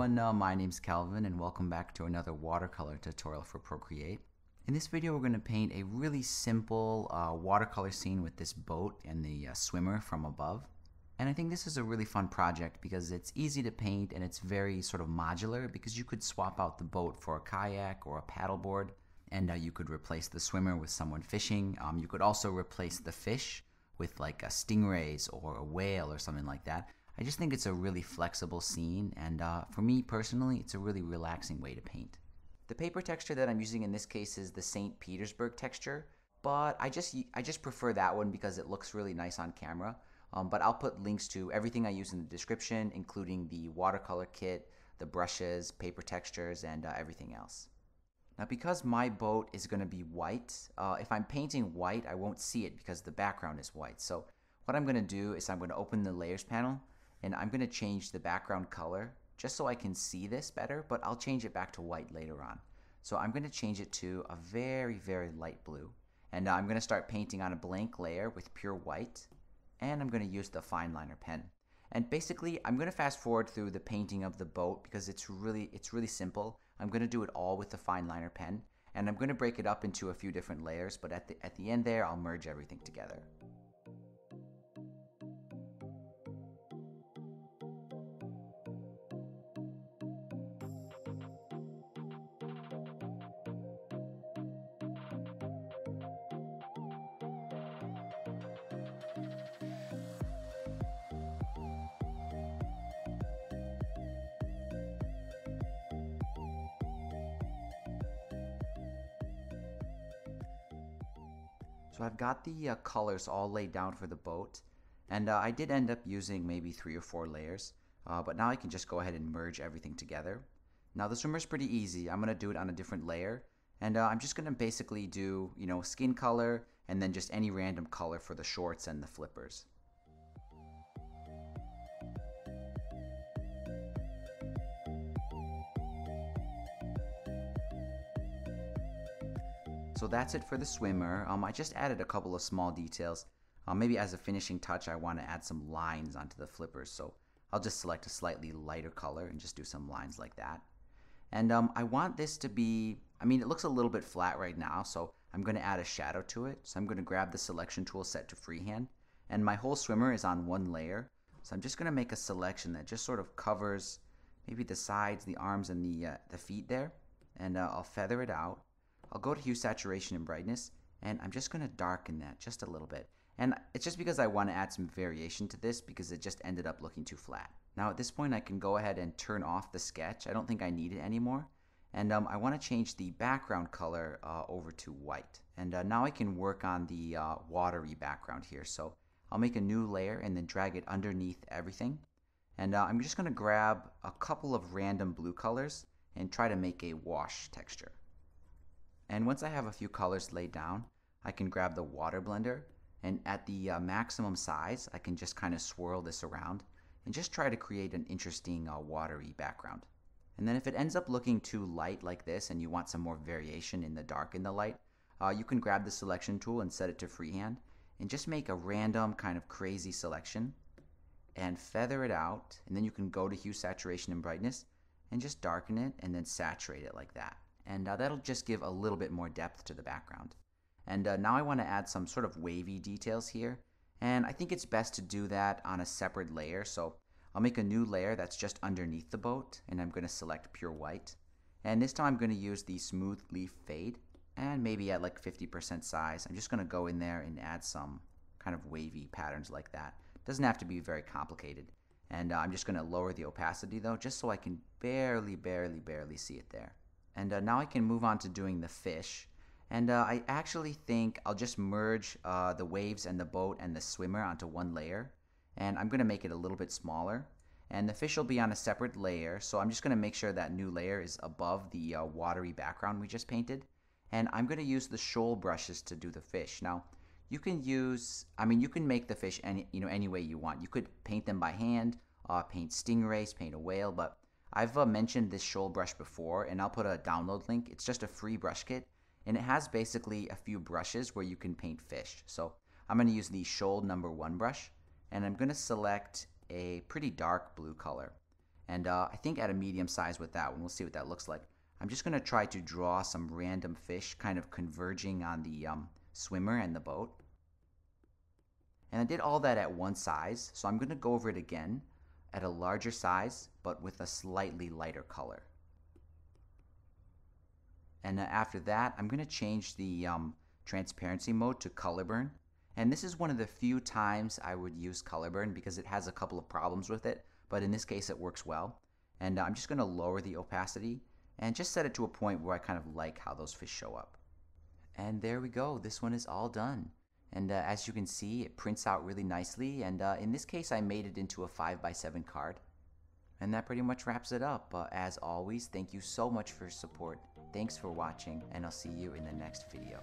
everyone, my name's Calvin and welcome back to another watercolor tutorial for Procreate. In this video we're going to paint a really simple watercolor scene with this boat and the swimmer from above. And I think this is a really fun project because it's easy to paint and it's very sort of modular because you could swap out the boat for a kayak or a paddleboard, and you could replace the swimmer with someone fishing. You could also replace the fish with like a stingrays or a whale or something like that. I just think it's a really flexible scene, and for me personally, it's a really relaxing way to paint. The paper texture that I'm using in this case is the St. Petersburg texture, but I just prefer that one because it looks really nice on camera. But I'll put links to everything I use in the description, including the watercolor kit, the brushes, paper textures, and everything else. Now, because my boat is going to be white, if I'm painting white, I won't see it because the background is white. So what I'm going to do is I'm going to open the layers panel, and I'm going to change the background color just so I can see this better, but I'll change it back to white later on. So I'm going to change it to a very, very light blue. And I'm going to start painting on a blank layer with pure white, and I'm going to use the fine liner pen. And basically, I'm going to fast forward through the painting of the boat because it's really simple. I'm going to do it all with the fine liner pen, and I'm going to break it up into a few different layers, but at the end there, I'll merge everything together. So I've got the colors all laid down for the boat, and I did end up using maybe 3 or 4 layers, but now I can just go ahead and merge everything together. Now the swimmer's pretty easy. I'm going to do it on a different layer, and I'm just going to basically do, skin color and then just any random color for the shorts and the flippers. So that's it for the swimmer. I just added a couple of small details. Maybe as a finishing touch I want to add some lines onto the flippers, so I'll just select a slightly lighter color and just do some lines like that. And I want this to be, it looks a little bit flat right now, so I'm going to add a shadow to it. So I'm going to grab the selection tool set to freehand, and my whole swimmer is on one layer. So I'm just going to make a selection that just sort of covers maybe the sides, the arms, and the feet there, and I'll feather it out. I'll go to hue, saturation, and brightness, and I'm just going to darken that just a little bit. And it's just because I want to add some variation to this because it just ended up looking too flat. Now at this point I can go ahead and turn off the sketch. I don't think I need it anymore. And I want to change the background color over to white. And now I can work on the watery background here. So I'll make a new layer and then drag it underneath everything. And I'm just going to grab a couple of random blue colors and try to make a wash texture. And once I have a few colors laid down, I can grab the water blender, and at the maximum size, I can just kind of swirl this around and just try to create an interesting watery background. And then if it ends up looking too light like this and you want some more variation in the dark and the light, you can grab the selection tool and set it to freehand and just make a random kind of crazy selection and feather it out, and then you can go to hue, saturation, and brightness and just darken it and then saturate it like that. And that'll just give a little bit more depth to the background. And now I want to add some sort of wavy details here, and I think it's best to do that on a separate layer. So I'll make a new layer that's just underneath the boat, and I'm going to select pure white. And this time I'm going to use the smooth leaf fade, and maybe at like 50% size. I'm just going to go in there and add some kind of wavy patterns like that. Doesn't have to be very complicated. And I'm just going to lower the opacity though, just so I can barely see it there. And now I can move on to doing the fish. And I actually think I'll just merge the waves and the boat and the swimmer onto one layer. And I'm going to make it a little bit smaller. And the fish will be on a separate layer. So I'm just going to make sure that new layer is above the watery background we just painted. And I'm going to use the Shoal brushes to do the fish. Now, you can use, you can make the fish any way you want. You could paint them by hand, paint stingrays, paint a whale, but I've mentioned this Shoal brush before, and I'll put a download link. It's just a free brush kit, and it has basically a few brushes where you can paint fish. So I'm going to use the Shoal #1 brush, and I'm going to select a pretty dark blue color. And I think at a medium size with that one, we'll see what that looks like. I'm just going to try to draw some random fish kind of converging on the swimmer and the boat. And I did all that at one size, so I'm going to go over it again at a larger size, but with a slightly lighter color. And after that, I'm going to change the transparency mode to color burn. And this is one of the few times I would use color burn because it has a couple of problems with it, but in this case it works well. And I'm just going to lower the opacity and just set it to a point where I kind of like how those fish show up. And there we go, this one is all done. And as you can see, it prints out really nicely, and in this case I made it into a 5x7 card. And that pretty much wraps it up. As always, thank you so much for your support. Thanks for watching, and I'll see you in the next video.